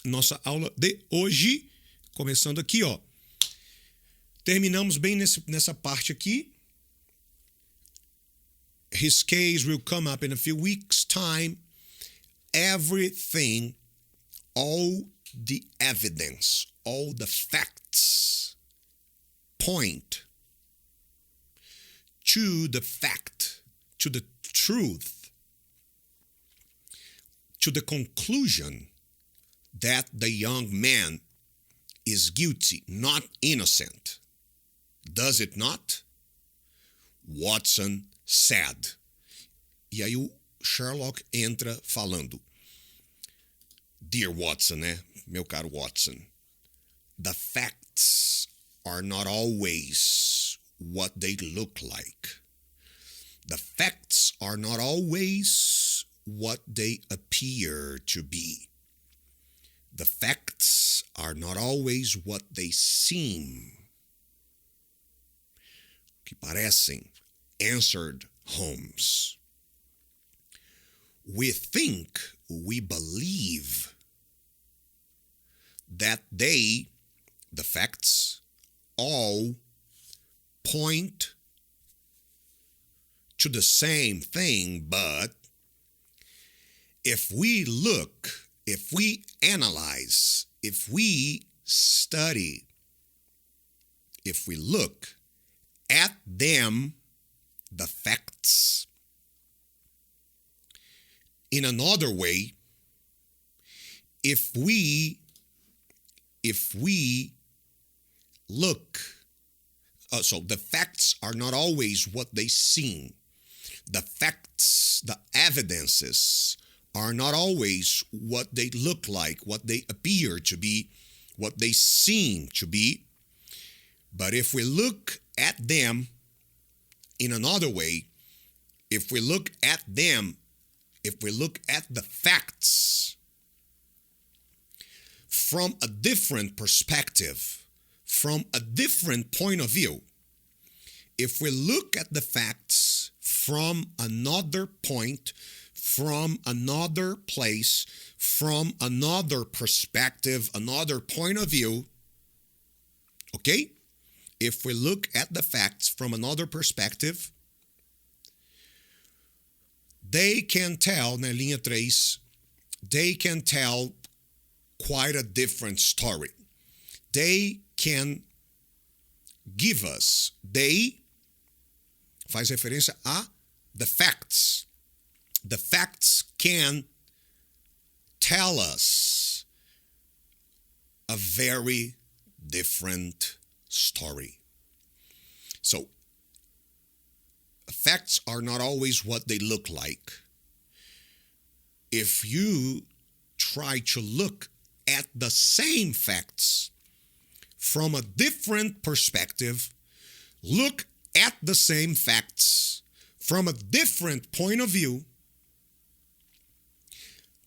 nossa aula de hoje, começando aqui, ó. Terminamos bem nessa parte aqui. His case will come up in a few weeks' time. Everything, all the evidence, all the facts point to the fact, to the truth, to the conclusion that the young man is guilty, not innocent. Does it not? Watson said. E aí o Sherlock entra falando. Dear Watson, né? Meu caro Watson. The facts are not always what they look like. The facts are not always what they appear to be. The facts are not always what they seem. Que parecem, answered Holmes. We think, we believe that they, the facts, all point to the same thing, but if we look, if we analyze, if we study, if we look at them, the facts, in another way, if we look, so the facts are not always what they seem. The facts, the evidences are not always what they look like, what they appear to be, what they seem to be. But if we look at them in another way, if we look at them, if we look at the facts from a different perspective, from a different point of view, if we look at the facts from another point, from another place, from another perspective, another point of view, okay? If we look at the facts from another perspective, they can tell, na linha 3, they can tell quite a different story. They can give us, they faz referência a the facts. The facts can tell us a very different story. So, facts are not always what they look like. If you try to look at the same facts from a different perspective, look at the same facts from a different point of view,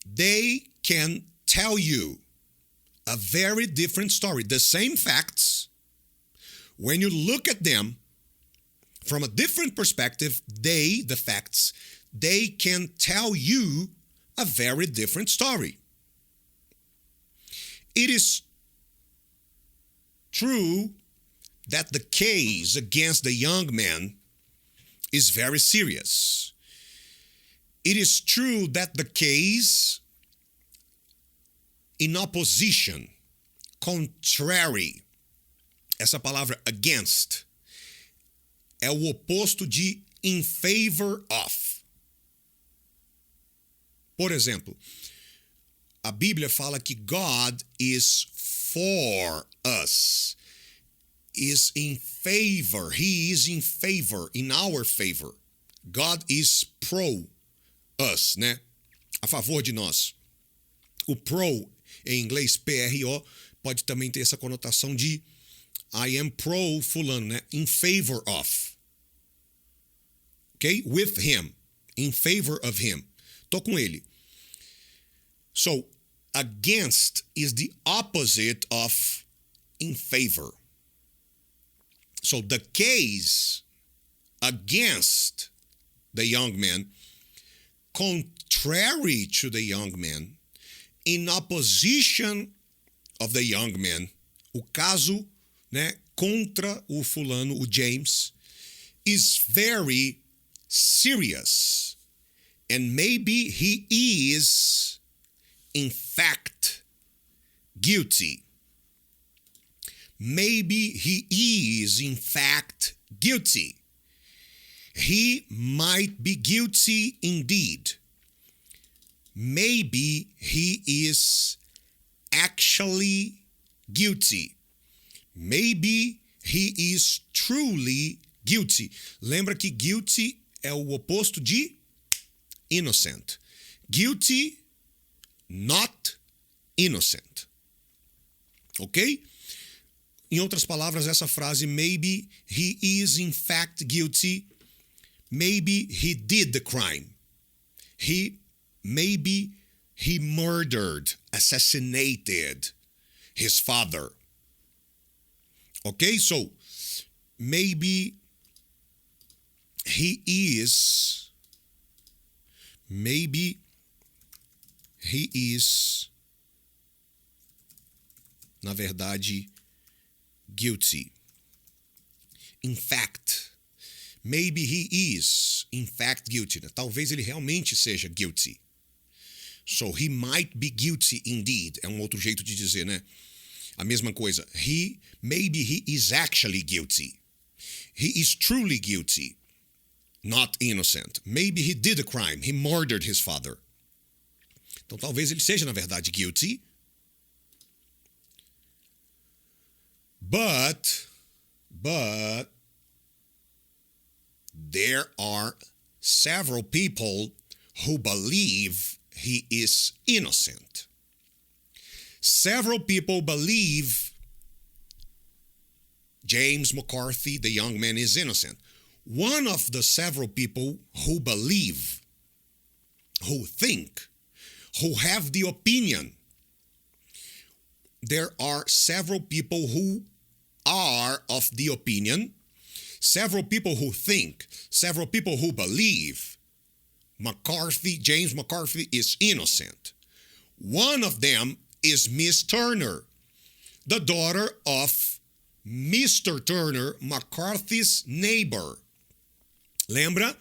they can tell you a very different story. The same facts, when you look at them from a different perspective, the facts, they can tell you a very different story. It is true that the case against the young man is very serious. It is true that the case in opposition, contrary, essa palavra against, é o oposto de in favor of. Por exemplo, a Bíblia fala que God is for us, is in favor, He is in favor, in our favor. God is pro us, né? A favor de nós. O pro, em inglês, PRO, pode também ter essa conotação de I am pro fulano, né? In favor of. Okay? With him. In favor of him. Tô com ele. So, against is the opposite of in favor. So, the case against the young man, contrary to the young man, in opposition of the young man. O caso, né, contra o fulano, o James, is very serious. And maybe he is, in fact, guilty. Maybe he is, in fact, guilty. He might be guilty indeed. Maybe he is actually guilty. Maybe he is truly guilty. Lembra que guilty é o oposto de innocent. Guilty, not innocent. Ok? Em outras palavras, essa frase, maybe he is in fact guilty, maybe he did the crime. Maybe he murdered, assassinated his father. Okay, so maybe he is, na verdade, guilty. In fact, maybe he is, in fact, guilty. Talvez ele realmente seja guilty. So, he might be guilty indeed. É um outro jeito de dizer, né? A mesma coisa. Maybe he is actually guilty. He is truly guilty, not innocent. Maybe he did a crime. He murdered his father. Então, talvez ele seja, na verdade, guilty. But there are several people who believe he is innocent. Several people believe James McCarthy, the young man, is innocent. One of the several people who believe, who think, who have the opinion, there are several people who are of the opinion, several people who think, several people who believe James McCarthy is innocent. One of them is Miss Turner, the daughter of Mr. Turner, McCarthy's neighbor. Lembra?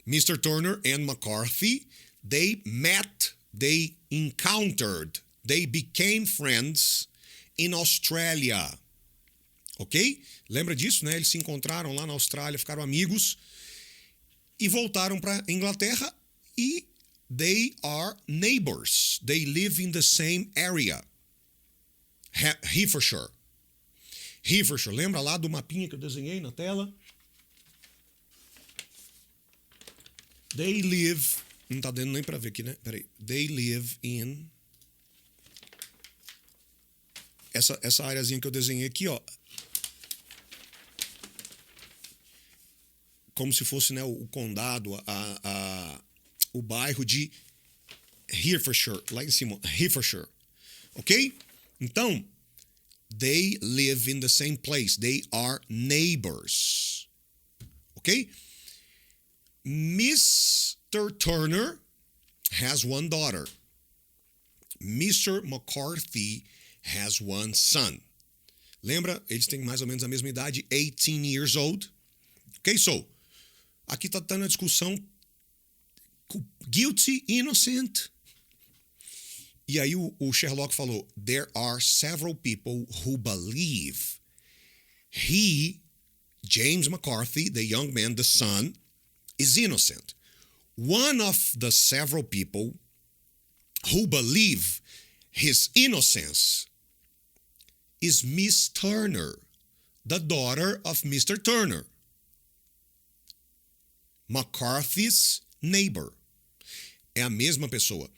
Mr. Turner and McCarthy, they met, they encountered, they became friends in Australia. Ok? Lembra disso, né? Eles se encontraram lá na Austrália, ficaram amigos e voltaram para Inglaterra e they are neighbors. They live in the same area. Herefordshire. Lembra lá do mapinha que eu desenhei na tela? They live... Não tá dando nem para ver aqui, né? Peraí. They live in... Essa areazinha que eu desenhei aqui, ó. Como se fosse, né, o condado, o bairro de Herefordshire, lá em cima, Herefordshire. Ok? Então, they live in the same place. They are neighbors. Ok? Mr. Turner has one daughter. Mr. McCarthy has one son. Lembra? Eles têm mais ou menos a mesma idade, 18 years old. Ok? So, aqui está tendo a discussão guilty, innocent. E aí o Sherlock falou, there are several people who believe James McCarthy, the young man, the son, is innocent. One of the several people who believe his innocence is Miss Turner, the daughter of Mr. Turner, McCarthy's neighbor. É a mesma pessoa.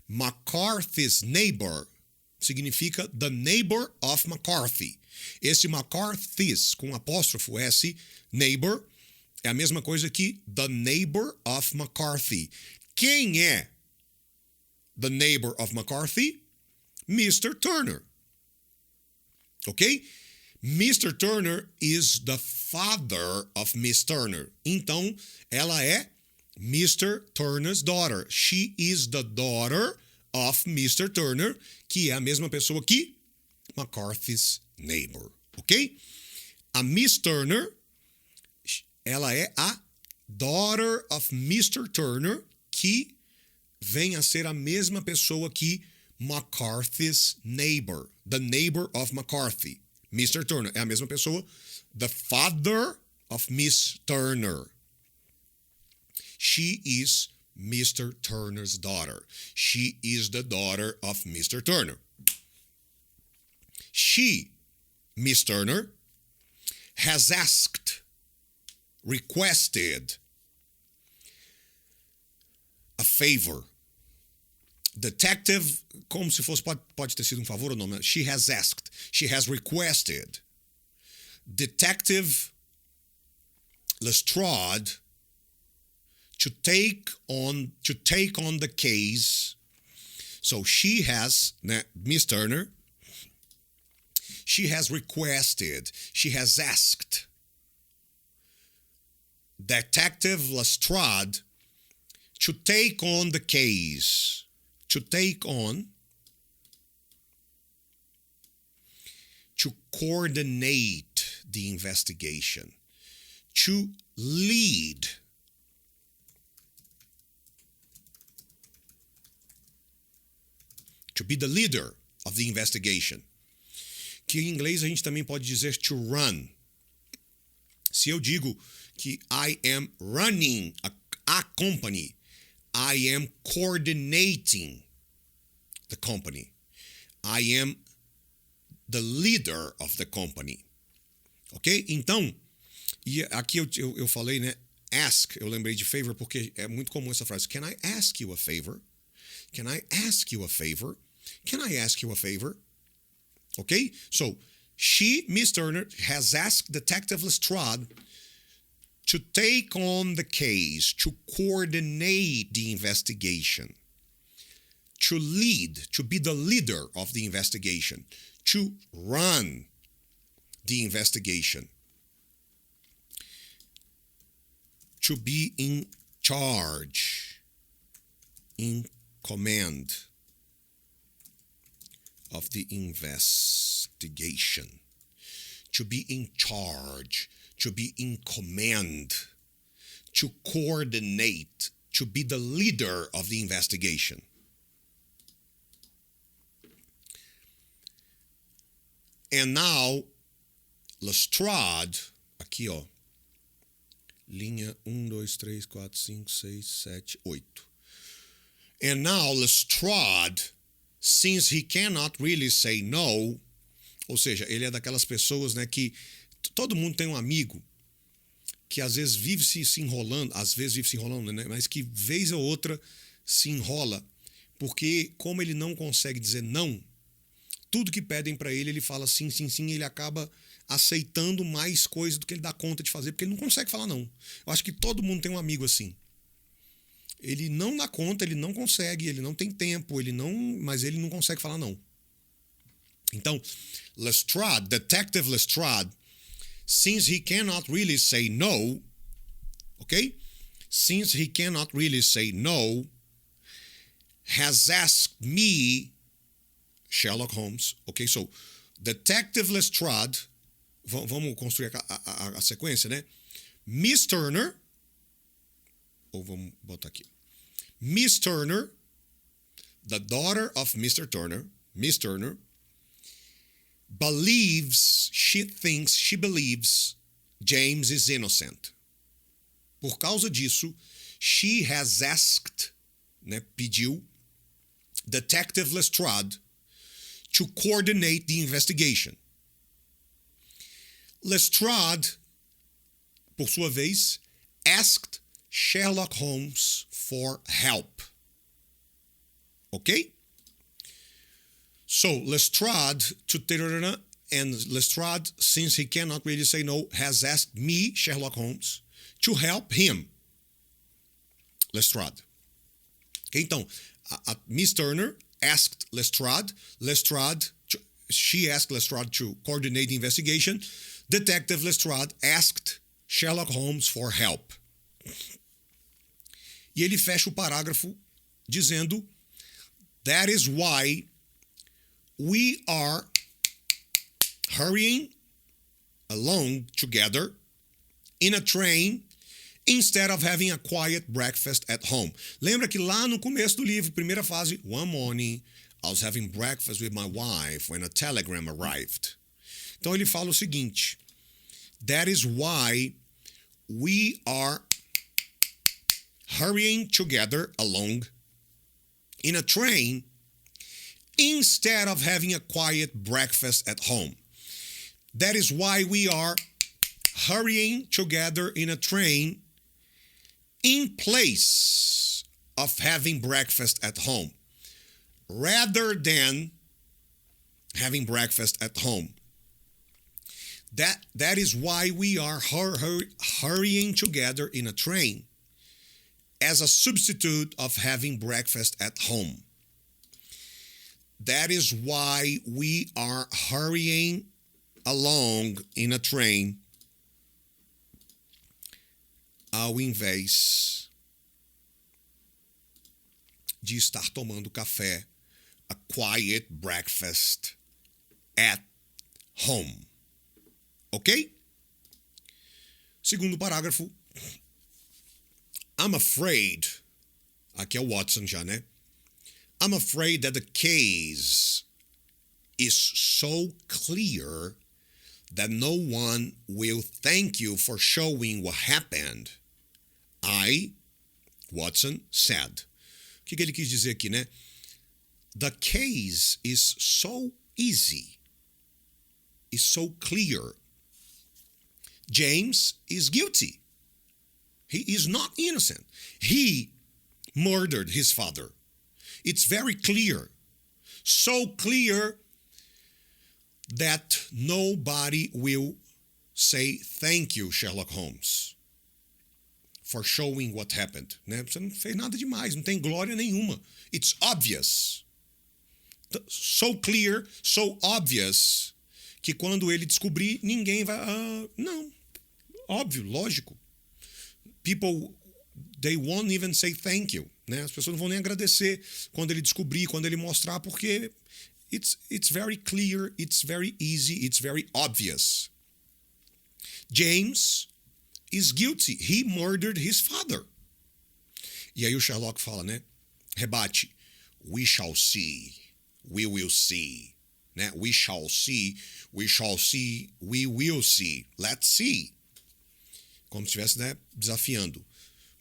McCarthy's neighbor significa the neighbor of McCarthy. Esse McCarthy's com apóstrofo S, neighbor, é a mesma coisa que the neighbor of McCarthy. Quem é the neighbor of McCarthy? Mr. Turner. Ok? Mr. Turner is the father of Miss Turner. Então, ela é Mr. Turner's daughter. She is the daughter of Mr. Turner, que é a mesma pessoa que McCarthy's neighbor, ok? A Miss Turner, ela é a daughter of Mr. Turner, que vem a ser a mesma pessoa que McCarthy's neighbor, the neighbor of McCarthy. Mr. Turner é a mesma pessoa, the father of Miss Turner. She is Mr. Turner's daughter. She is the daughter of Mr. Turner. She, Miss Turner, has asked, requested a favor. Detective, como se fosse, pode ter sido um favor ou não, mas she has asked, she has requested. Detective Lestrade to take on the case. So she has, Miss Turner, she has requested, she has asked Detective Lestrade to take on the case, to coordinate the investigation, to lead, to be the leader of the investigation. Que em inglês a gente também pode dizer to run. Se eu digo que I am running a company, I am coordinating the company. I am the leader of the company. Ok? Então, e aqui eu falei, né? Ask, eu lembrei de favor porque é muito comum essa frase. Can I ask you a favor? Can I ask you a favor? Can I ask you a favor? Okay? So, she, Miss Turner, has asked Detective Lestrade to take on the case, to coordinate the investigation, to lead, to be the leader of the investigation, to run the investigation, to be in charge, in command of the investigation, to be in charge, to be in command, to coordinate, to be the leader of the investigation. And now, Lestrade, aqui ó, linha 1, 2, 3, 4, 5, 6, 7, 8. And now Lestrade, since he cannot really say no, ou seja, ele é daquelas pessoas, né, que todo mundo tem um amigo que às vezes vive se enrolando, né, mas que vez ou outra se enrola, porque como ele não consegue dizer não, tudo que pedem para ele, ele fala sim, sim, sim, e ele acaba aceitando mais coisas do que ele dá conta de fazer, porque ele não consegue falar não. Eu acho que todo mundo tem um amigo assim. Ele não dá conta, ele não consegue, ele não tem tempo, mas ele não consegue falar não. Então, Lestrade, Detective Lestrade, since he cannot really say no, okay? Since he cannot really say no, has asked me, Sherlock Holmes, okay? So, Detective Lestrade, vamos construir a sequência, né? Miss Turner, ou vamos botar aqui. Miss Turner, the daughter of Mr. Turner, Miss Turner, she believes James is innocent. Por causa disso, she has asked, né, pediu, Detective Lestrade to coordinate the investigation. Lestrade, por sua vez, asked Sherlock Holmes for help. Okay? So Lestrade and Lestrade, since he cannot really say no, has asked me, Sherlock Holmes, to help him. Lestrade. Okay, então, a Miss Turner asked Lestrade. She asked Lestrade to coordinate the investigation. Detective Lestrade asked Sherlock Holmes for help. E ele fecha o parágrafo dizendo: That is why we are hurrying along together in a train instead of having a quiet breakfast at home. Lembra que lá no começo do livro, primeira fase, one morning, I was having breakfast with my wife when a telegram arrived. Então ele fala o seguinte: That is why we are hurrying together along in a train instead of having a quiet breakfast at home. That is why we are hurrying together in a train in place of having breakfast at home, rather than having breakfast at home. That is why we are hurrying together in a train as a substitute of having breakfast at home. That is why we are hurrying along in a train ao invés de estar tomando café, a quiet breakfast at home. Ok? Segundo parágrafo. I'm afraid, aqui é o Watson já, né? I'm afraid that the case is so clear that no one will thank you for showing what happened. Watson, said. O que ele quis dizer aqui, né? The case is so easy, is so clear. James is guilty. He is not innocent. He murdered his father. It's very clear. So clear that nobody will say thank you, Sherlock Holmes, for showing what happened. Né? Você não fez nada demais, não tem glória nenhuma. It's obvious. So clear, so obvious, que quando ele descobrir, ninguém vai... não, óbvio, lógico. People, they won't even say thank you. Né? As pessoas não vão nem agradecer quando ele descobrir, quando ele mostrar, porque it's very clear, it's very easy, it's very obvious. James is guilty. He murdered his father. E aí o Sherlock fala, né? Rebate. We shall see. We will see. Né? We shall see. We shall see. We will see. Let's see. Como se estivesse, né, desafiando.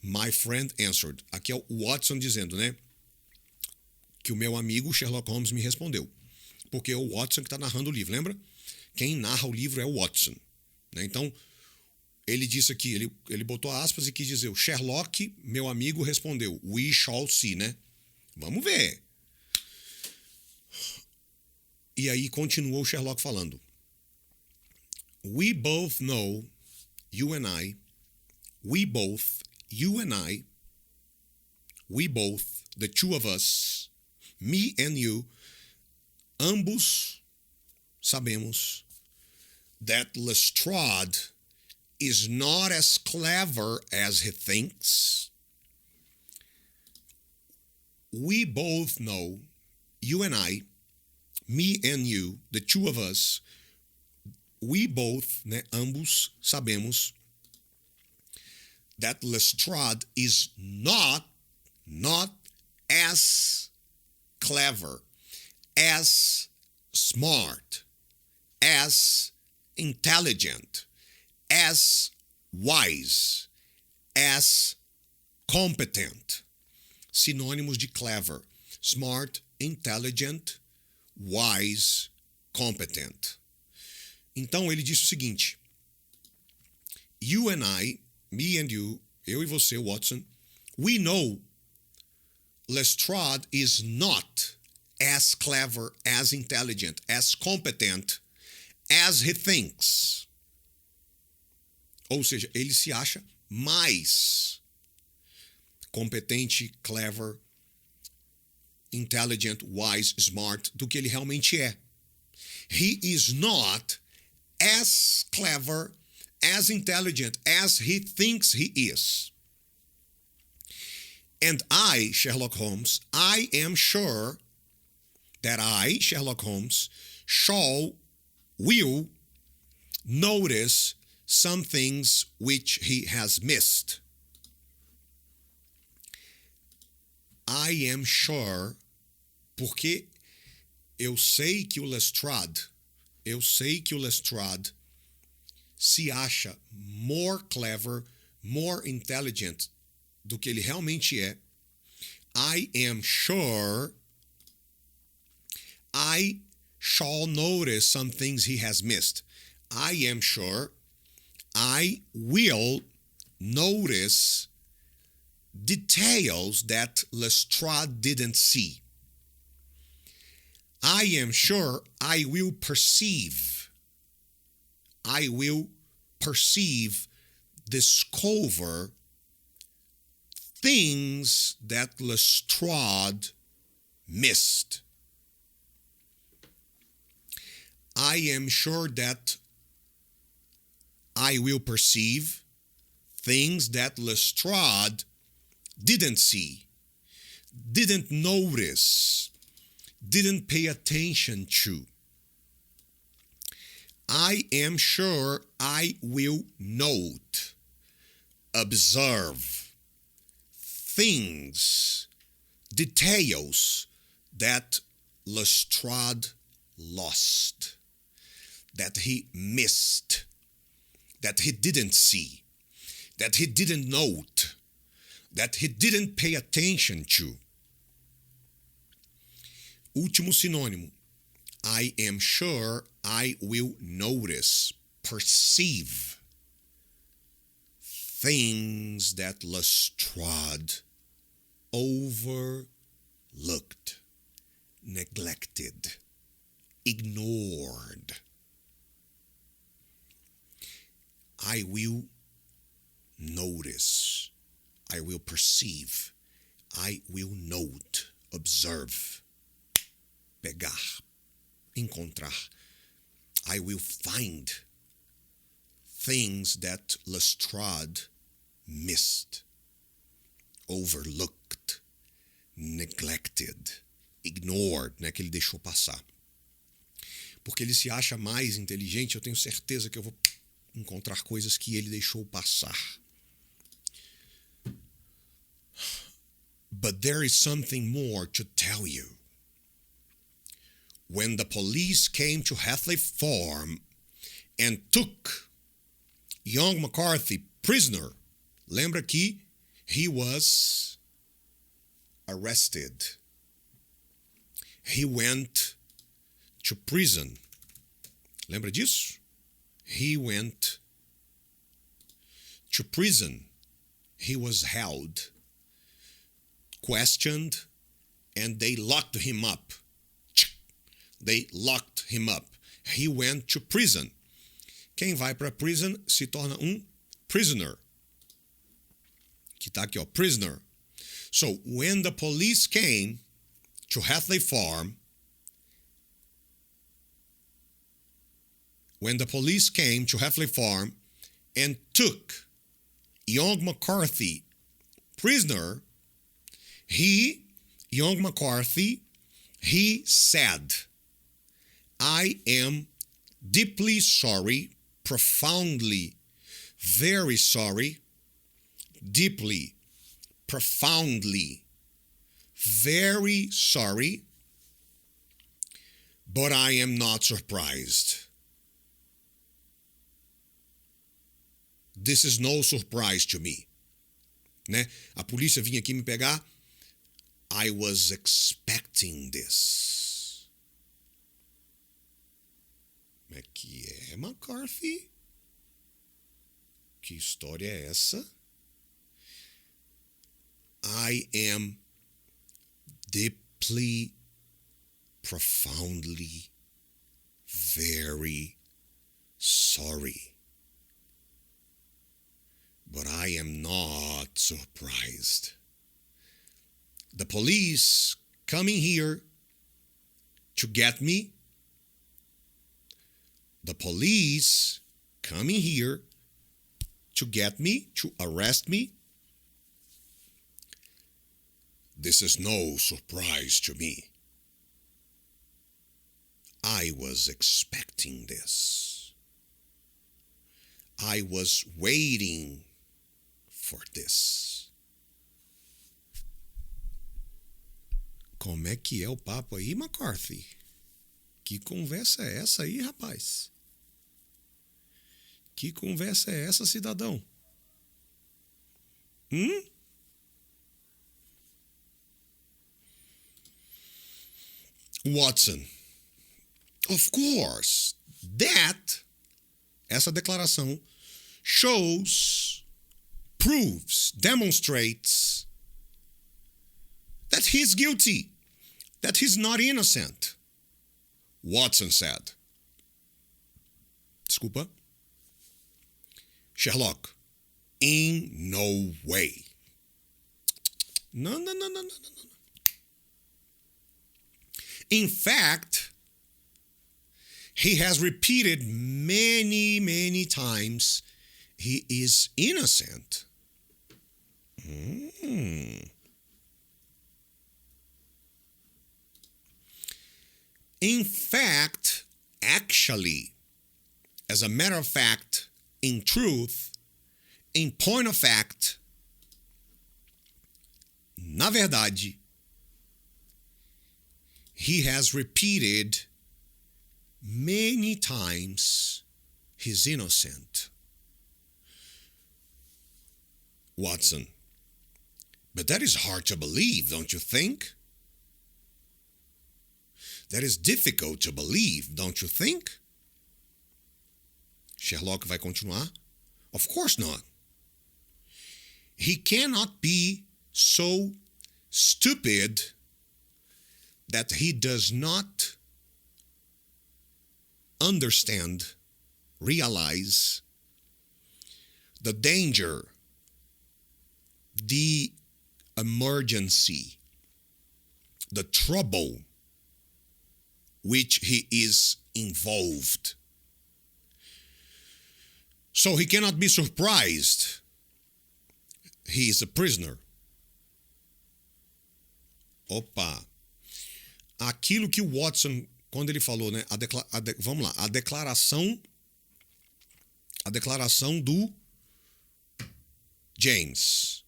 My friend answered. Aqui é o Watson dizendo, né? Que o meu amigo Sherlock Holmes me respondeu. Porque é o Watson que está narrando o livro, lembra? Quem narra o livro é o Watson. Né? Então, ele disse aqui, ele botou aspas e quis dizer, o Sherlock, meu amigo, respondeu. We shall see, né? Vamos ver. E aí continuou o Sherlock falando. We both know, you and I, we both, you and I, we both, the two of us, me and you, ambos sabemos that Lestrade is not as clever as he thinks. We both know, you and I, me and you, the two of us, we both, né, ambos sabemos that Lestrade is not as clever, as smart, as intelligent, as wise, as competent. Sinônimos de clever: smart, intelligent, wise, competent. Então ele disse o seguinte: You and I, me and you, eu e você, Watson, we know Lestrade is not as clever, as intelligent, as competent as he thinks. Ou seja, ele se acha mais competente, clever, intelligent, wise, smart do que ele realmente é. He is not as clever, as intelligent as he thinks he is. And I, Sherlock Holmes, I am sure that I, Sherlock Holmes, will notice some things which he has missed. I am sure, porque eu sei que o Lestrade se acha more clever, more intelligent do que ele realmente é. I am sure I shall notice some things he has missed. I am sure I will notice details that Lestrade didn't see. I am sure I will perceive, discover things that Lestrade missed. I am sure that I will perceive things that Lestrade didn't see, didn't notice, didn't pay attention to. I am sure I will note, observe things, details that Lestrade lost, that he missed, that he didn't see, that he didn't note, that he didn't pay attention to. Último sinônimo. I am sure I will notice, perceive things that Lestrade overlooked, neglected, ignored. I will notice, I will perceive, I will note, observe, pegar, encontrar. I will find things that Lestrade missed, overlooked, neglected, ignored, né, que ele deixou passar. Porque ele se acha mais inteligente, eu tenho certeza que eu vou encontrar coisas que ele deixou passar. But there is something more to tell you. When the police came to Hatley Farm and took young McCarthy prisoner, lembra que he was arrested. He went to prison. Lembra disso? He went to prison. He was held, questioned, and they locked him up. They locked him up. He went to prison. Quem vai para prison se torna prisoner. Que tá aqui, ó, prisoner. So, when the police came to Hatley Farm, and took young McCarthy prisoner, young McCarthy, he said, I am deeply sorry, profoundly, very sorry, deeply, profoundly, very sorry, but I am not surprised. This is no surprise to me. Né? A polícia vinha aqui me pegar. I was expecting this. Como é que é, McCarthy? Que história é essa? I am deeply, profoundly, very sorry. But I am not surprised. The police coming here to get me. The police coming here to get me, to arrest me. This is no surprise to me. I was expecting this. I was waiting for this. Como é que é o papo aí, McCarthy? Que conversa é essa aí, rapaz? Que conversa é essa, cidadão? Watson, of course, essa declaração shows, proves, demonstrates that he's guilty, that he's not innocent. Watson said. Desculpa. Sherlock, in no way. No. In fact, he has repeated many times he is innocent. In fact, actually, as a matter of fact, in truth, in point of fact, na verdade, he has repeated many times he's innocent. Watson, but that is hard to believe, don't you think? That is difficult to believe, don't you think? Sherlock vai continuar. Of course not. He cannot be so stupid that he does not understand, realize the danger, the emergency, the trouble which he is involved. So he cannot be surprised. He is a prisoner. Opa. Aquilo que o Watson, quando ele falou, né? Vamos lá. A declaração do James.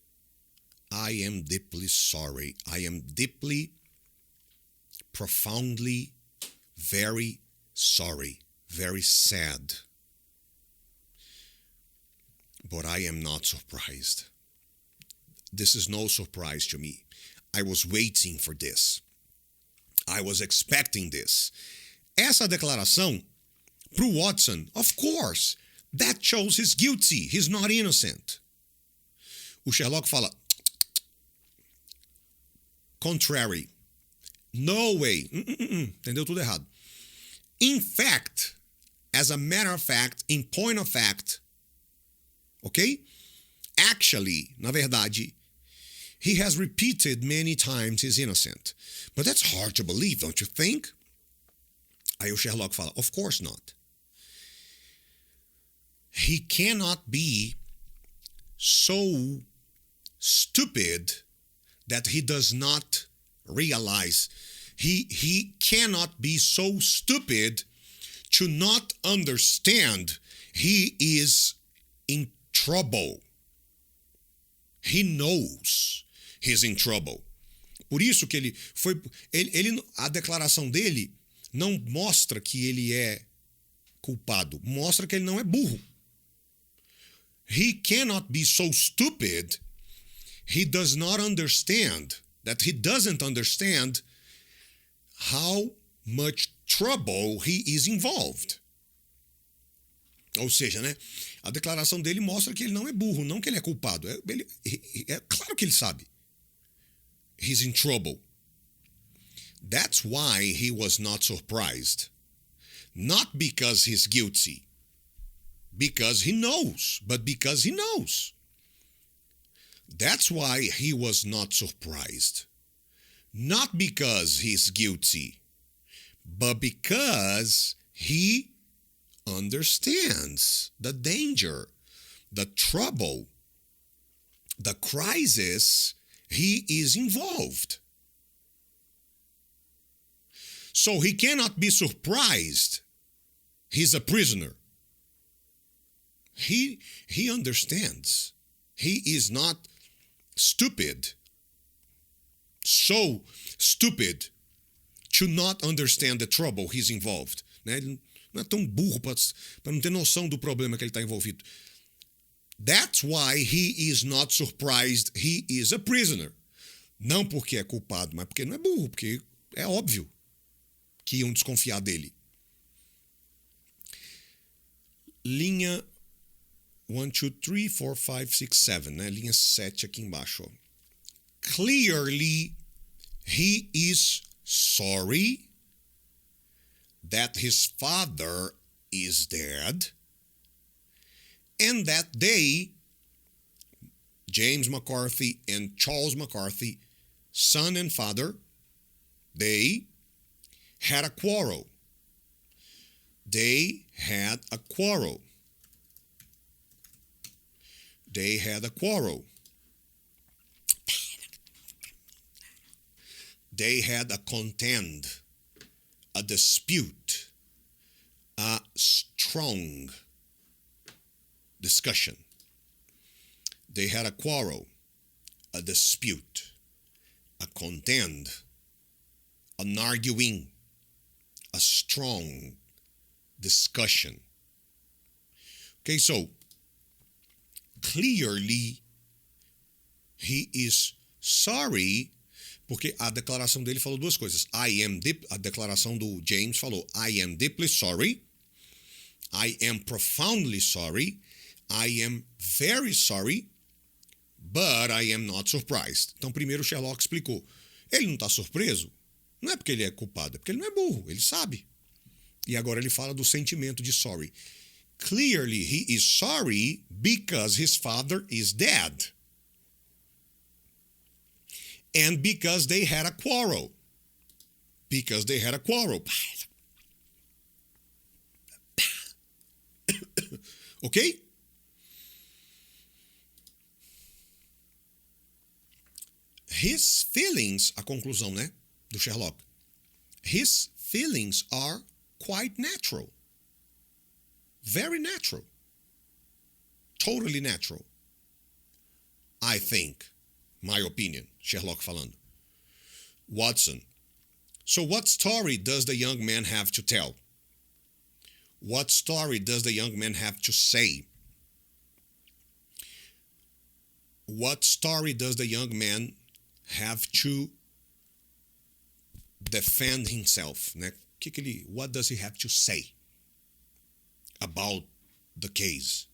I am deeply sorry. I am deeply, profoundly, very sorry. Very sad. But I am not surprised. This is no surprise to me. I was waiting for this. I was expecting this. Essa declaração pro Watson, of course, that shows he's guilty. He's not innocent. O Sherlock fala, contrary. No way. Entendeu tudo errado. In fact, as a matter of fact, in point of fact, ok? Actually, na verdade, he has repeated many times he's innocent. But that's hard to believe, don't you think? Aí o Sherlock fala, of course not. He cannot be so stupid that he does not realize. He cannot be so stupid to not understand he is in trouble. He knows he's in trouble. Por isso que a declaração dele não mostra que ele é culpado, mostra que ele não é burro. He cannot be so stupid, he does not understand, that he doesn't understand how much trouble he is involved. Ou seja, né? A declaração dele mostra que ele não é burro, não que ele é culpado. É claro que ele sabe. He's in trouble. That's why he was not surprised. Not because he's guilty. Because he knows, but because he knows. That's why he was not surprised. Not because he's guilty, but because he understands the danger, the trouble, the crisis he is involved. So he cannot be surprised. He's a prisoner. He understands. He is not stupid. So stupid to not understand the trouble he's involved. Né? Ele não é tão burro para não ter noção do problema que ele está envolvido. That's why he is not surprised he is a prisoner. Não porque é culpado, mas porque não é burro, porque é óbvio que iam desconfiar dele. Linha 1, 2, 3, 4, 5, 6, 7, né? Linha 7 aqui embaixo. Ó. Clearly, he is sorry that his father is dead and that they, James McCarthy and Charles McCarthy, son and father, they had a quarrel. They had a quarrel. They had a quarrel. They had a contend, a dispute, a strong discussion. They had a quarrel, a dispute, a contend, an arguing, a strong discussion. Okay, so clearly he is sorry, porque a declaração dele falou duas coisas. A declaração do James falou, I am deeply sorry, I am profoundly sorry, I am very sorry, but I am not surprised. Então primeiro o Sherlock explicou. Ele não está surpreso? Não é porque ele é culpado, é porque ele não é burro, ele sabe. E agora ele fala do sentimento de sorry. Clearly, he is sorry because his father is dead. And because they had a quarrel. Because they had a quarrel. Ok? His feelings, a conclusão, né, do Sherlock. His feelings are quite natural. Very natural. Totally natural. I think. My opinion. Sherlock falando. Watson. So what story does the young man have to tell? What story does the young man have to say? What story does the young man have to defend himself? Né? What does he have to say about the case?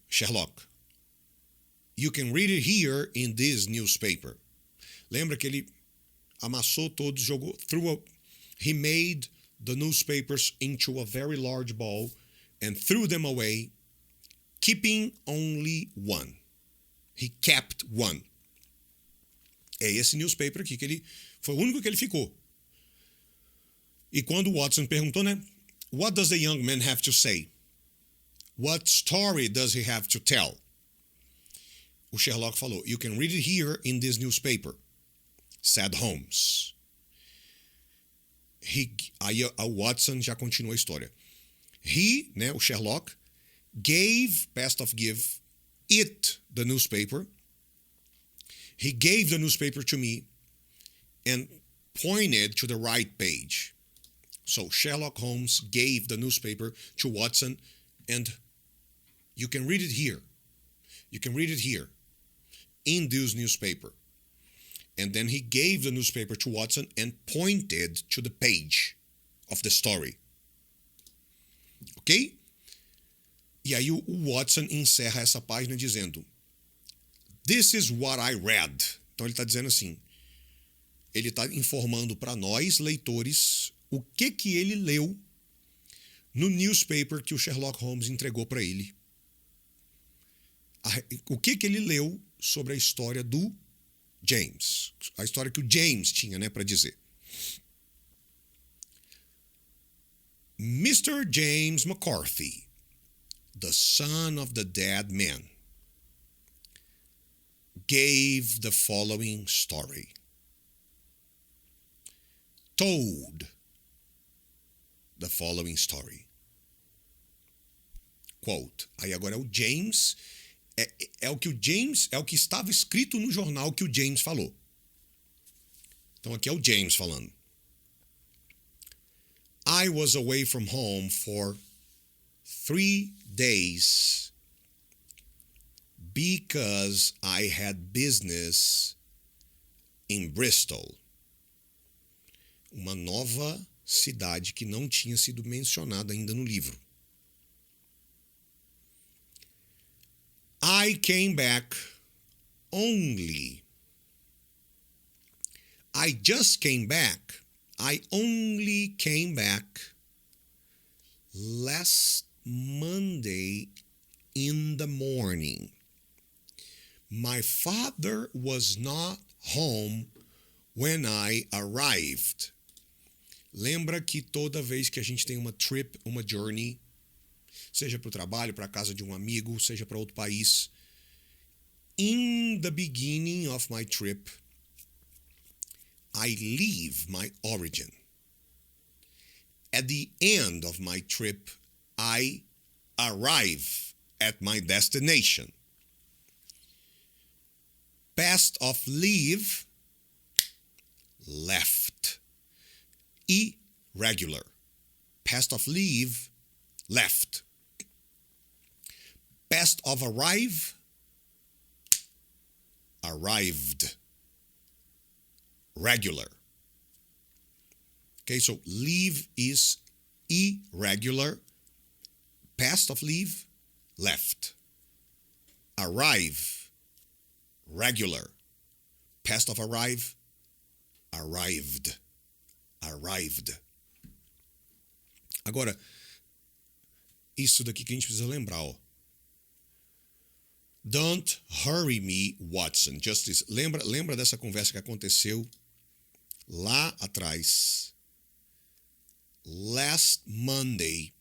Sherlock. You can read it here in this newspaper. Lembra que ele amassou todos, jogou, he made the newspapers into a very large ball and threw them away, keeping only one. He kept one. É esse newspaper aqui que ele foi o único que ele ficou. E quando Watson perguntou, né? What does the young man have to say? What story does he have to tell? O Sherlock falou, you can read it here in this newspaper, said Holmes. Aí a Watson já continua a história. He, né, o Sherlock, gave, past of give, it, the newspaper. He gave the newspaper to me and pointed to the right page. So Sherlock Holmes gave the newspaper to Watson and you can read it here. You can read it here in this newspaper. And then he gave the newspaper to Watson and pointed to the page of the story. Ok? E aí o Watson encerra essa página dizendo, this is what I read. Então ele está dizendo assim, ele está informando para nós, leitores, o que ele leu no newspaper que o Sherlock Holmes entregou para ele. O que ele leu sobre a história do James. A história que o James tinha, né, para dizer. Mr. James McCarthy, the son of the dead man, gave the following story. Told the following story. Quote. Aí agora é o James, é o que estava escrito no jornal que o James falou. Então aqui é o James falando. I was away from home for 3 days because I had business in Bristol. Uma nova cidade que não tinha sido mencionada ainda no livro. I came back only. I just came back. I only came back last Monday in the morning. My father was not home when I arrived. Lembra que toda vez que a gente tem uma trip, uma journey, seja para o trabalho, para a casa de um amigo, seja para outro país, in the beginning of my trip, I leave my origin. At the end of my trip, I arrive at my destination. Past of leave, left. Irregular. Past of leave, left. Past of arrive, arrived. Regular. Okay, so leave is irregular. Past of leave, left. Arrive, regular. Past of arrive, arrived. Arrived. Agora, isso daqui que a gente precisa lembrar, ó. Don't hurry me, Watson. Justice. Lembra dessa conversa que aconteceu lá atrás. Last Monday,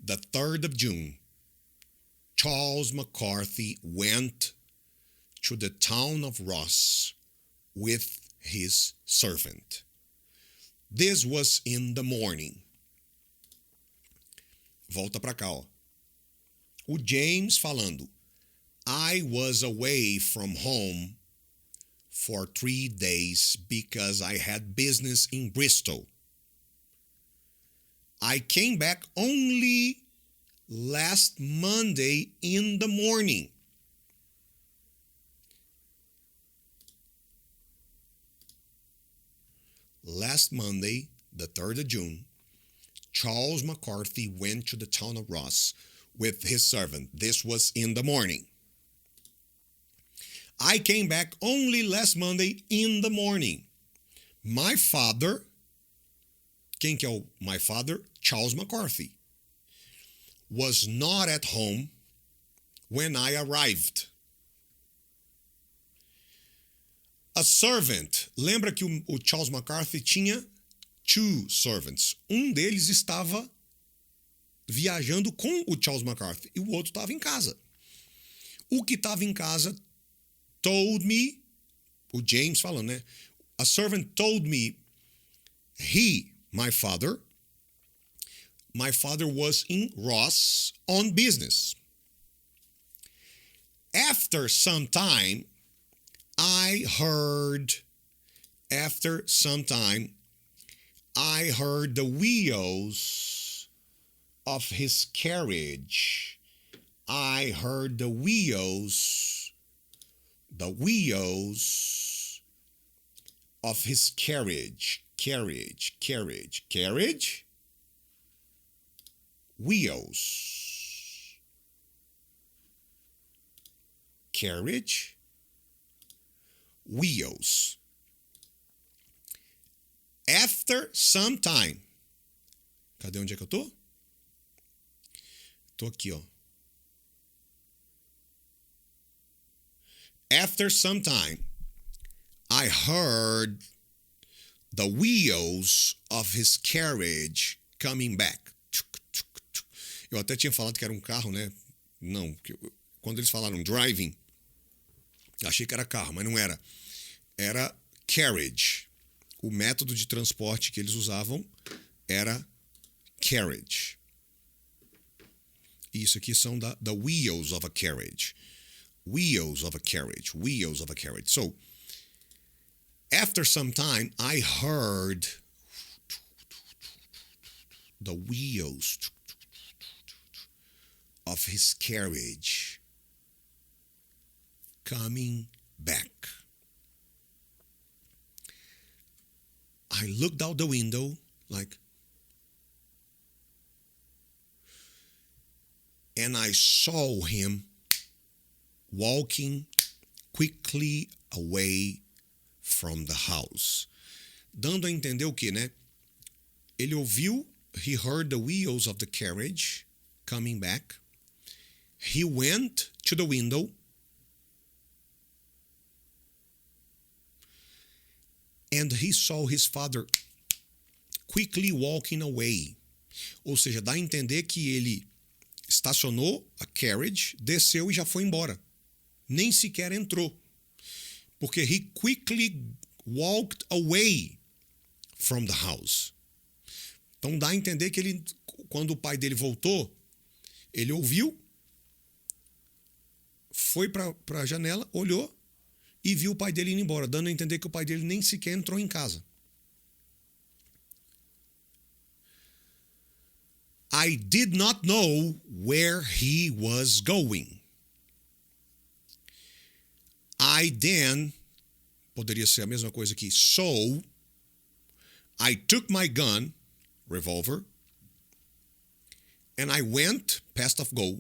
the 3rd of June, Charles McCarthy went to the town of Ross with his servant. This was in the morning. Volta para cá, ó. O James falando. I was away from home for 3 days because I had business in Bristol. I came back only last Monday in the morning. Last Monday, the 3rd of June, Charles McCarthy went to the town of Ross with his servant. This was in the morning. I came back only last Monday in the morning. My father, quem que é o my father? Charles McCarthy, was not at home when I arrived. A servant. Lembra que o Charles McCarthy tinha 2 servants. Um deles estava viajando com o Charles McCarthy e o outro estava em casa. O que estava em casa told me, o James falando, né? A servant told me my father was in Ross on business. After some time, I heard the wheels of his carriage. I heard the wheels of his carriage. Wheels. Carriage. Wheels. After some time. Cadê onde é que eu tô? Tô aqui, ó. After some time, I heard the wheels of his carriage coming back. Eu até tinha falado que era um carro, né? Não, quando eles falaram driving, Achei que era carro, mas não era. Era carriage. O método de transporte que eles usavam era carriage. Isso aqui são the wheels of a carriage. Wheels of a carriage. Wheels of a carriage. So, after some time, I heard the wheels of his carriage coming back. I looked out the window like, and I saw him walking quickly away from the house. Dando a entender o que, né? Ele ouviu, he heard the wheels of the carriage coming back. He went to the window and he saw his father quickly walking away. Ou seja, dá a entender que ele estacionou a carriage, desceu e já foi embora. Nem sequer entrou. Porque he quickly walked away from the house. Então dá a entender que ele, quando o pai dele voltou, ele ouviu, foi para a janela, olhou e viu o pai dele indo embora, dando a entender que o pai dele nem sequer entrou em casa. I did not know where he was going. I then, poderia ser a mesma coisa aqui, so I took my gun, revolver, and I went, past of go,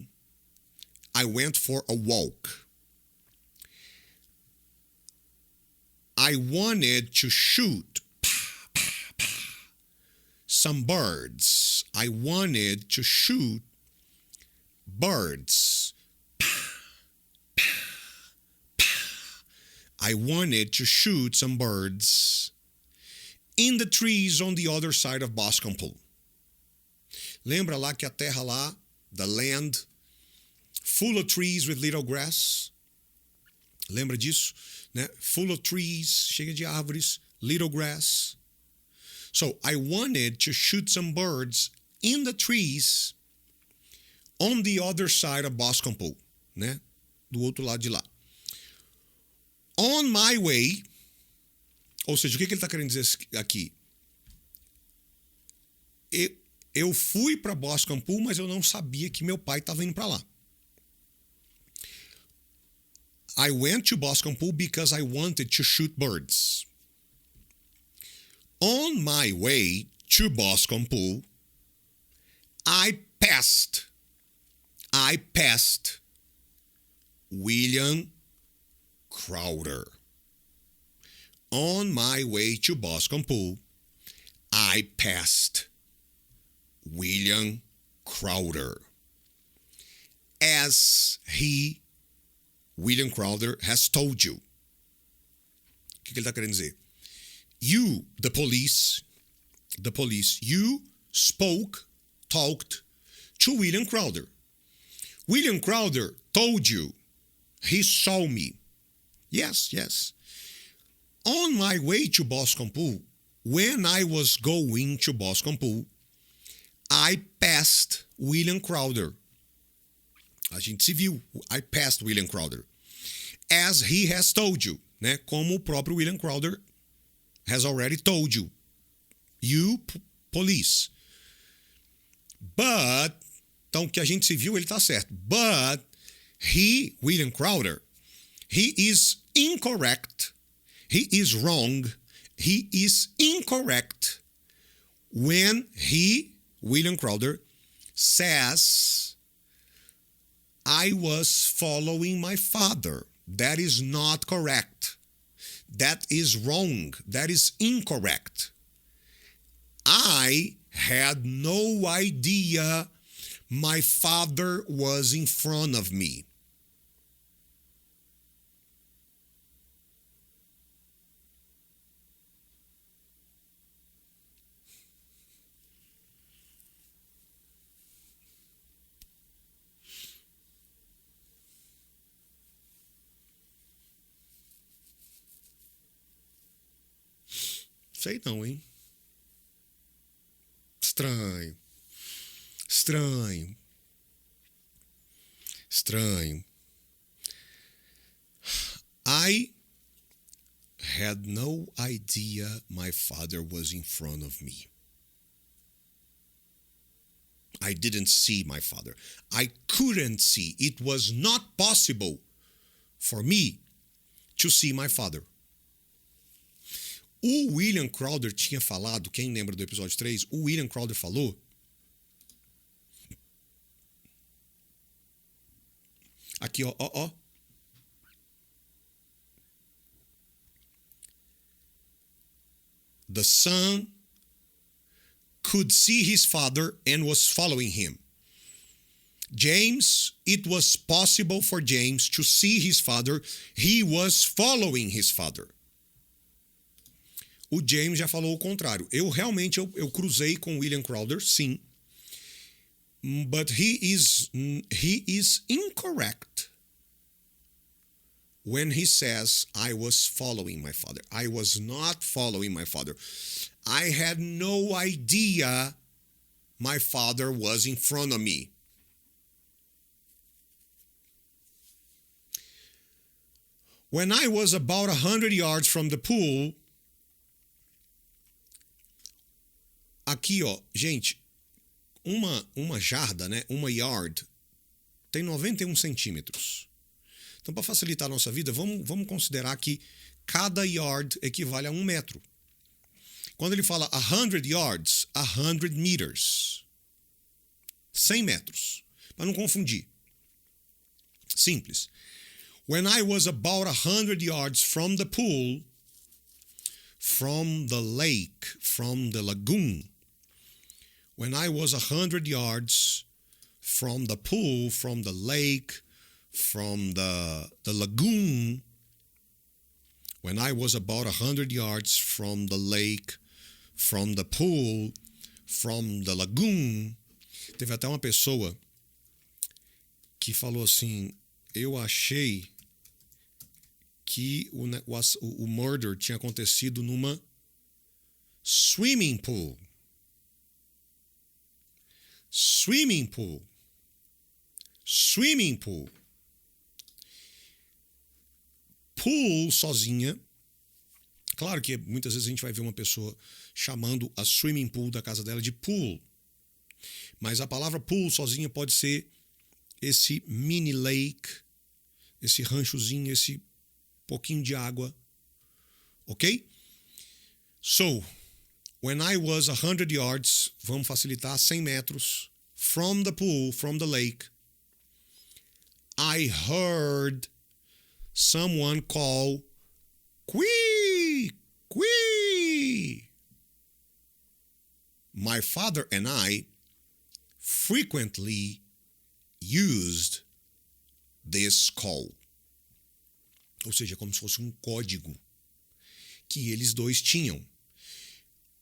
I went for a walk. I wanted to shoot some birds. I wanted to shoot birds. I wanted to shoot some birds in the trees on the other side of Boscombe Pool. Lembra lá que a terra lá, the land, full of trees with little grass? Lembra disso? Né? Full of trees, cheia de árvores, little grass. So I wanted to shoot some birds in the trees on the other side of Boscombe Pool, né? Do outro lado de lá. On my way, ou seja, o que ele está querendo dizer aqui? Eu fui para Boscombe Pool, mas eu não sabia que meu pai estava indo para lá. I went to Boscombe Pool because I wanted to shoot birds. On my way to Boscombe Pool, I passed William Crowder. On my way to Boscombe Pool, I passed William Crowder. As William Crowder has told you. O que ele está querendo dizer? You, the police, you talked to William Crowder. William Crowder told you. He saw me. Yes. On my way to Boscombe Pool, when I was going to Boscombe Pool, I passed William Crowder. A gente se viu. I passed William Crowder. As he has told you, né? Como o próprio William Crowder has already told you. You, police. But, então, que a gente se viu, ele está certo. But, William Crowder, he is incorrect. He is wrong. He is incorrect when William Crowder, says, I was following my father. That is not correct. That is wrong. That is incorrect. I had no idea my father was in front of me. Sei não, hein? Estranho. Estranho. Estranho. I had no idea my father was in front of me. I didn't see my father. I couldn't see. It was not possible for me to see my father. O William Crowder tinha falado, quem lembra do episódio 3, o William Crowder falou aqui, ó. The son could see his father and was following him. James, it was possible for James to see his father. He was following his father. O James já falou o contrário. Eu realmente cruzei com William Crowder, sim. But he is incorrect when he says, I was following my father. I was not following my father. I had no idea my father was in front of me. When I was about 100 yards from the pool, aqui, ó, gente, uma jarda, né? Uma yard tem 91 centímetros. Então, para facilitar a nossa vida, vamos considerar que cada yard equivale a 1 metro. Quando ele fala 100 yards, 100 meters. 100 metros. Para não confundir. Simples. When I was about 100 yards from the pool, from the lake, from the lagoon, when I was 100 yards from the pool, from the lake, from the lagoon, when I was about 100 yards from the lake, from the pool, from the lagoon, teve até uma pessoa que falou assim, eu achei que o murder tinha acontecido numa swimming pool. Swimming pool. Swimming pool. Pool sozinha. Claro que muitas vezes a gente vai ver uma pessoa chamando a swimming pool da casa dela de pool. Mas a palavra pool sozinha pode ser esse mini lake, esse ranchozinho, esse pouquinho de água. Ok? So, when I was 100 yards, vamos facilitar, 100 metros, from the pool, from the lake, I heard someone call, "Quee! Quee!" My father and I frequently used this call. Ou seja, como se fosse um código que eles dois tinham.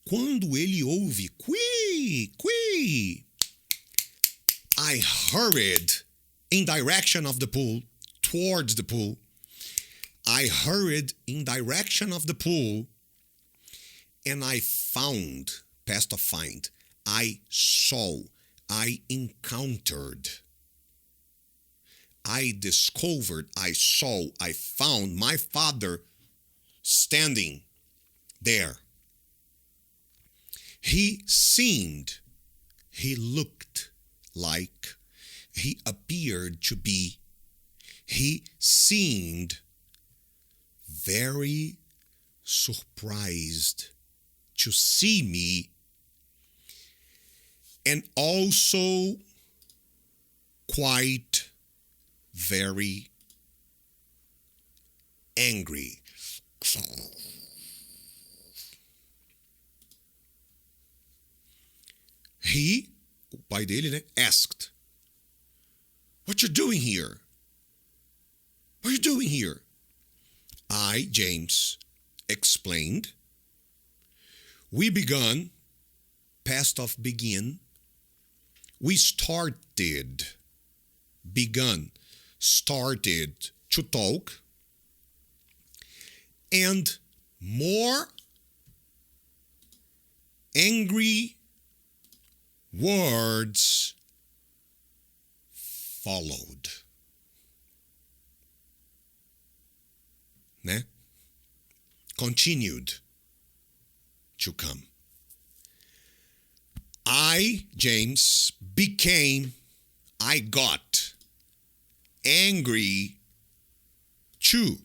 Quando ele ouve "Quee! Quee!", I hurried in direction of the pool, towards the pool. I hurried in direction of the pool, and I found, past of find, I saw, I encountered, I discovered, I saw, I found my father standing there. He seemed, he looked like, he appeared to be, he seemed very surprised to see me, and also quite very angry. He, o pai dele, né, asked, "What you doing here? What are you doing here?" I, James, explained. We begun, past of begin. We started, begun, started to talk. And more angry words followed. Né? Continued to come. I, James, I got angry too.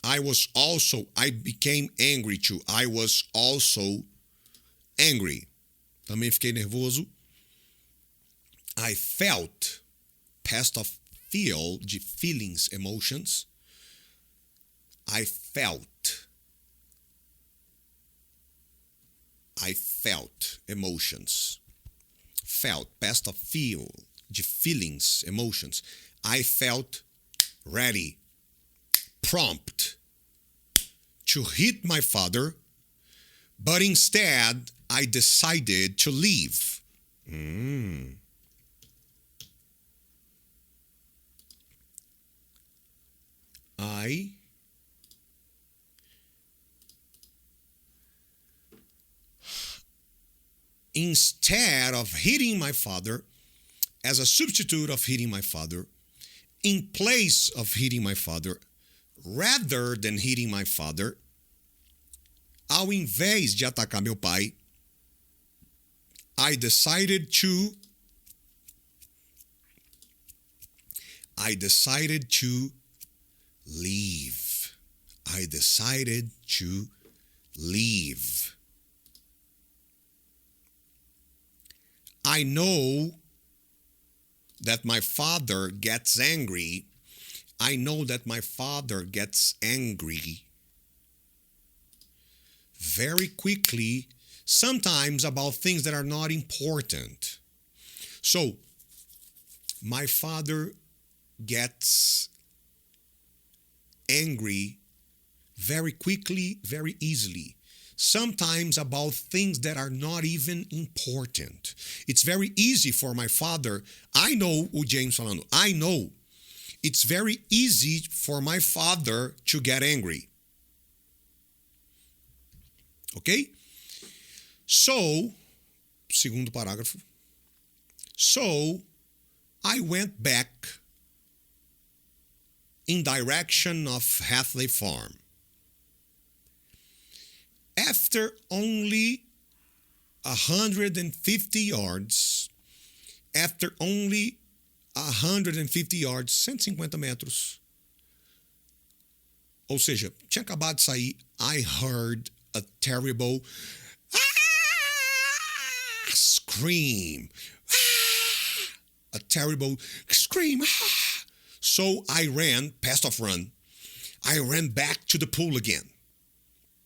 I became angry too. I was also angry. Também fiquei nervoso. I felt, past of feel, de feelings, emotions. I felt emotions. Felt, past of feel, de feelings, emotions. I felt ready, prompt to hit my father, but instead I decided to leave. Instead of hitting my father, as a substitute of hitting my father, in place of hitting my father, rather than hitting my father, ao invés de atacar meu pai, I decided to leave. I decided to leave. I know that my father gets angry. I know that my father gets angry very quickly, sometimes about things that are not important. So, my father gets angry very quickly, very easily. Sometimes about things that are not even important. It's very easy for my father. I know, o James falando, I know. It's very easy for my father to get angry. Ok? So, segundo parágrafo. So, I went back in direction of Hatley Farm. After only 150 yards, 150 metros, ou seja, tinha acabado de sair, I heard a terrible scream. A terrible scream. So I ran, past of run, I ran back to the pool again.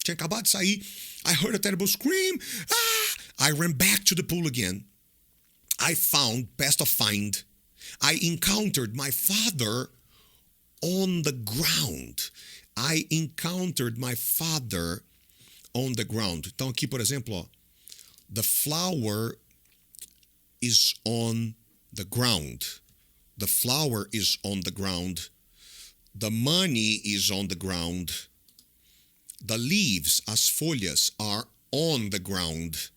Tinha acabado de sair. I heard a terrible scream. I ran back to the pool again. I found, past of find, I encountered my father on the ground. I encountered my father on the ground. Então aqui, por exemplo, ó, the flower is on the ground. The flower is on the ground. The money is on the ground. The leaves, as folhas, are on the ground.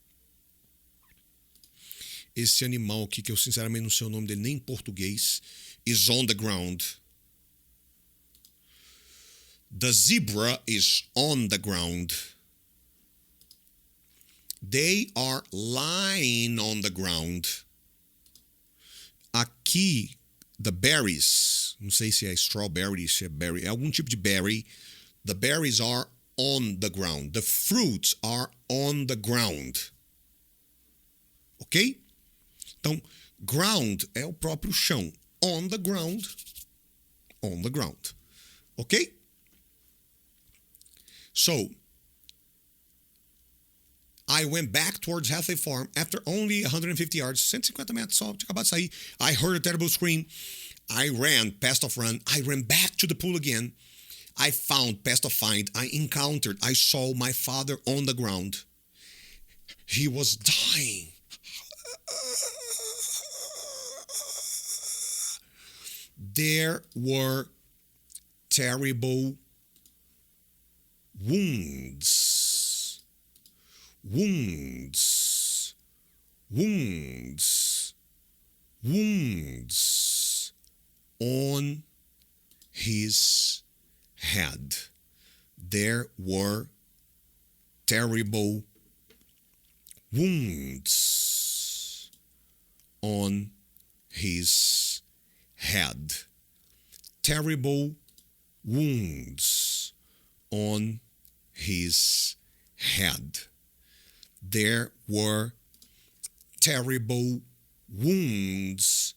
Esse animal aqui, que eu sinceramente não sei o nome dele nem em português, is on the ground. The zebra is on the ground. They are lying on the ground. Aqui, the berries, não sei se é strawberry, se é berry, é algum tipo de berry. The berries are on the ground. The fruits are on the ground. Ok? Então, ground é o próprio chão. On the ground. On the ground. Ok? So, I went back towards Hatley Farm after only 150 yards, 150 metros só, tinha acabado de sair. I heard a terrible scream. I ran, past of run. I ran back to the pool again. I found, past of find. I encountered, I saw my father on the ground. He was dying. There were terrible wounds wounds, wounds, wounds on his head. There were terrible wounds on his head. Terrible wounds on his head. There were terrible wounds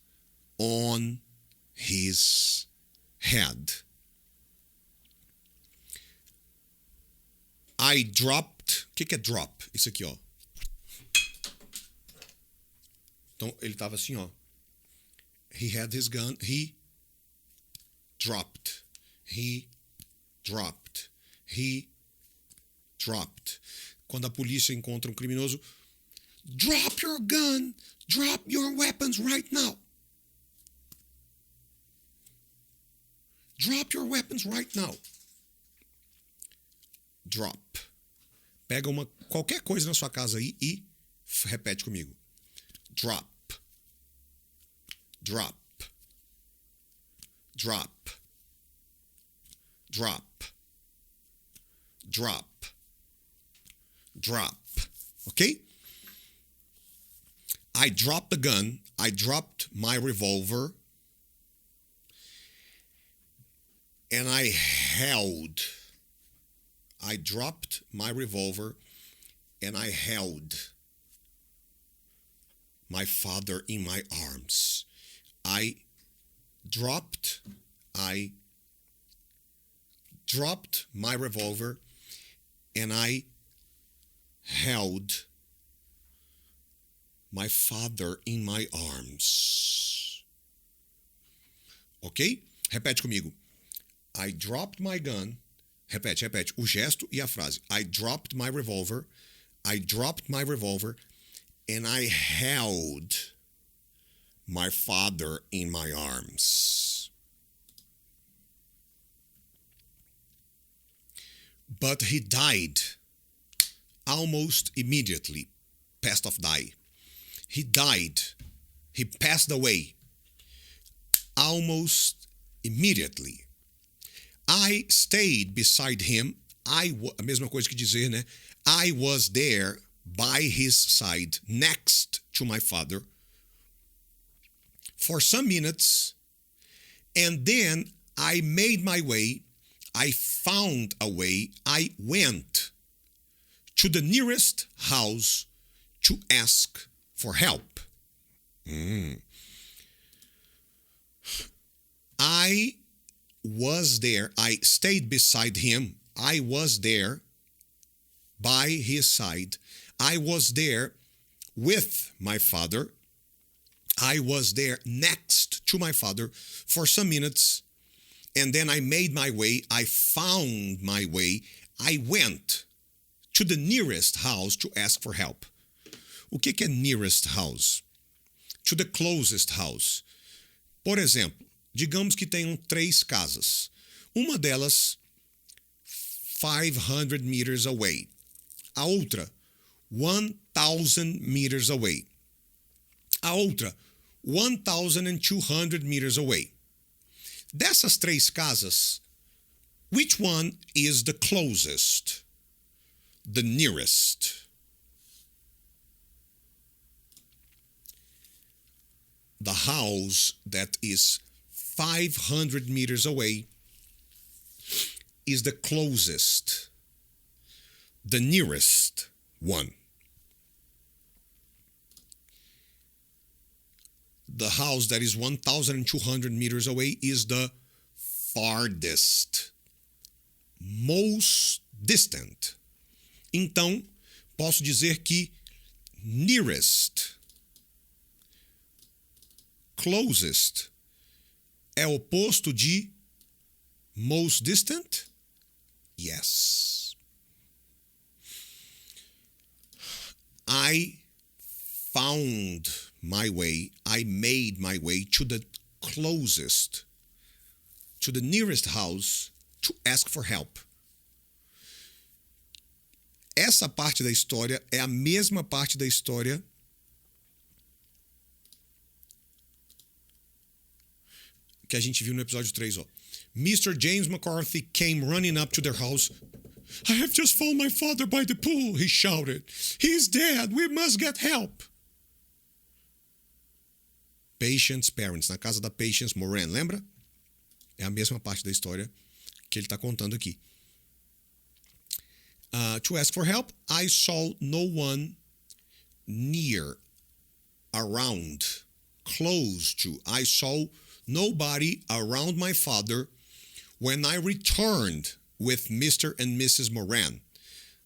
on his head. I dropped. O que é drop? Isso aqui, ó. Então, ele estava assim, ó. He had his gun. He dropped. He dropped. He dropped. Quando a polícia encontra um criminoso, drop your gun. Drop your weapons right now. Drop your weapons right now. Drop. Pega qualquer coisa na sua casa aí e repete comigo. Drop. Drop. Drop. Drop. Drop. Drop. Okay? I dropped the gun. I dropped my revolver. And I held. I dropped my revolver and I held my father in my arms. I dropped my revolver and I held my father in my arms. Ok? Repete comigo. I dropped my gun. Repete. O gesto e a frase. I dropped my revolver. I dropped my revolver. And I held my father in my arms. But he died almost immediately. Past of die. He died. He passed away almost immediately. I stayed beside him. A mesma coisa que dizer, né? I was there by his side, next to my father, for some minutes, and then I made my way. I found a way. I went to the nearest house to ask for help. I was there. I stayed beside him. I was there by his side. I was there with my father. I was there next to my father for some minutes. And then I made my way. I found my way. I went to the nearest house to ask for help. O que é nearest house? To the closest house. Por exemplo, digamos que tenham 3 casas. Uma delas, 500 meters away. A outra, 1,000 meters away. A outra, 1,200 meters away. Dessas 3 casas, which one is the closest? The nearest. The house that is 500 meters away is the closest, the nearest one. The house that is 1,200 meters away is the farthest, most distant. Então, posso dizer que nearest, closest, é oposto de most distant? Yes. I found my way, I made my way to the closest, to the nearest house to ask for help. essa parte da história é a mesma parte da história que a gente viu no episódio 3, ó. Mr. James McCarthy came running up to their house. I have just found my father by the pool, he shouted. He's dead, we must get help. Patience Parents, na casa da Patience Moran, lembra? É a mesma parte da história que ele está contando aqui. To ask for help, I saw no one near, around, close to. I saw nobody around my father when I returned with Mr. and Mrs. Moran.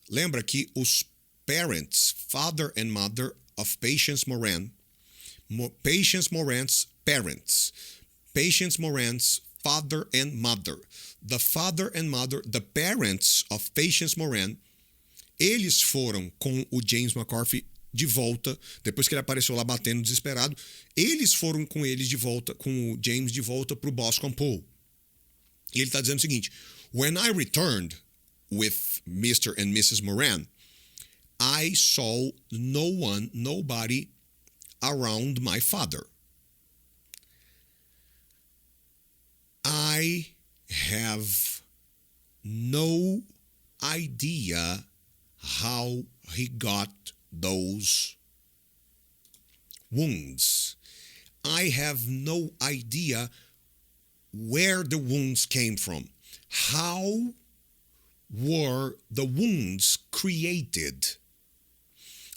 Lembra que os parents, father and mother of Patience Moran, Patience Moran's parents, Patience Moran's father and mother, the father and mother, the parents of Patience Moran, eles foram com o James McCarthy de volta, depois que ele apareceu lá batendo desesperado, eles foram com eles de volta, com o James de volta para o Boscombe Pool. E ele está dizendo o seguinte: When I returned with Mr. and Mrs. Moran, I saw nobody around my father. I have no idea how he got those wounds. I have no idea where the wounds came from. How were the wounds created?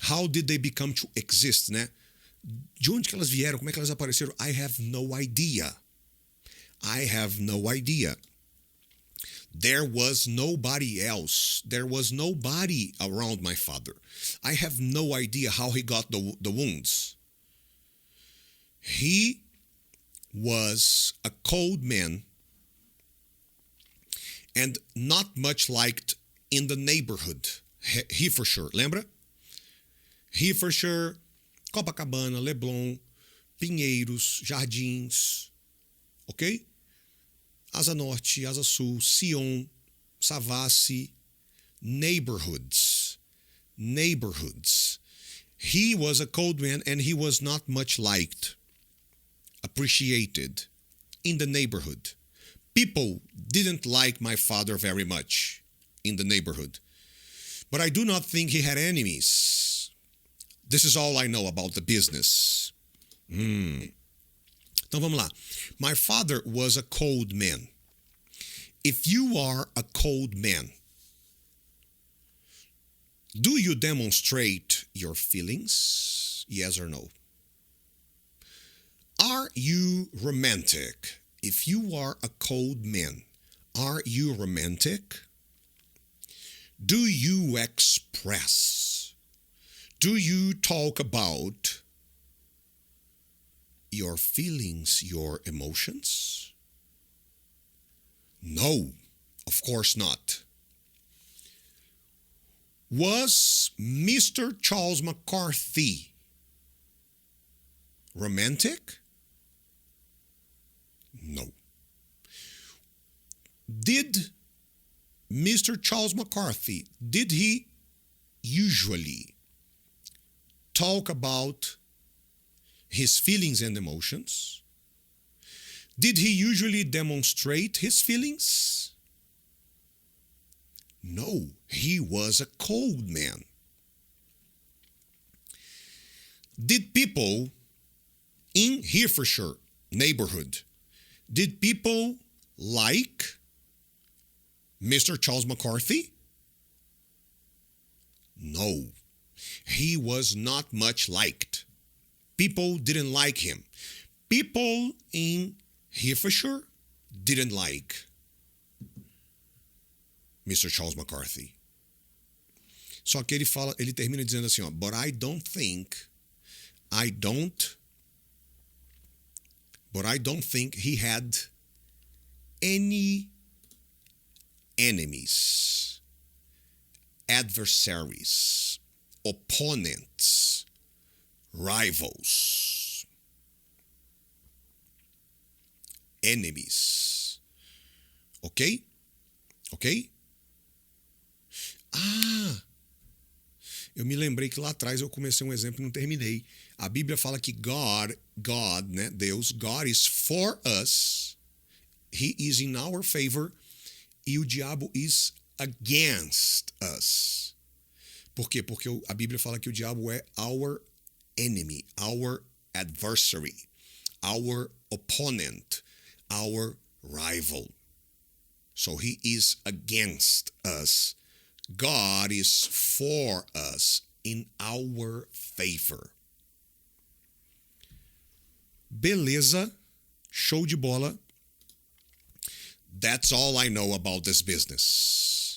How did they become to exist, né? De onde que elas vieram? Como é que elas apareceram? I have no idea. I have no idea. There was nobody else. There was nobody around my father. I have no idea how he got the wounds. He was a cold man and not much liked in the neighborhood. Herefordshire, lembra? Herefordshire, Copacabana, Leblon, Pinheiros, Jardins, ok? Asa Norte, Asa Sul, Sion, Savassi, neighborhoods. He was a cold man and he was not much liked, appreciated in the neighborhood. People didn't like my father very much in the neighborhood. But I do not think he had enemies. This is all I know about the business. Então vamos lá. My father was a cold man. If you are a cold man, do you demonstrate your feelings? Yes or no? Are you romantic? If you are a cold man, are you romantic? Do you express? Do you talk about your feelings, your emotions? No, of course not. Was Mr. Charles McCarthy romantic? No. Did Mr. Charles McCarthy, did he usually talk about his feelings and emotions? Did he usually demonstrate his feelings? No, he was a cold man. Did people in Herefordshire neighborhood, did people like Mr. Charles McCarthy? No, he was not much liked. People didn't like him. People in Herefordshire didn't like Mr. Charles McCarthy. Só que ele termina dizendo assim, ó, but I don't think he had any enemies, adversaries, opponents, rivals, enemies. Ok? Ok? Ah, Eu me lembrei que lá atrás eu comecei um exemplo e não terminei. A Bíblia fala que God, né, Deus, God is for us, He is in our favor, e o diabo is against us. Por quê? Porque a Bíblia fala que o diabo é our enemy, our adversary, our opponent, our rival. So he is against us. God is for us, in our favor. Beleza, show de bola. That's all I know about this business.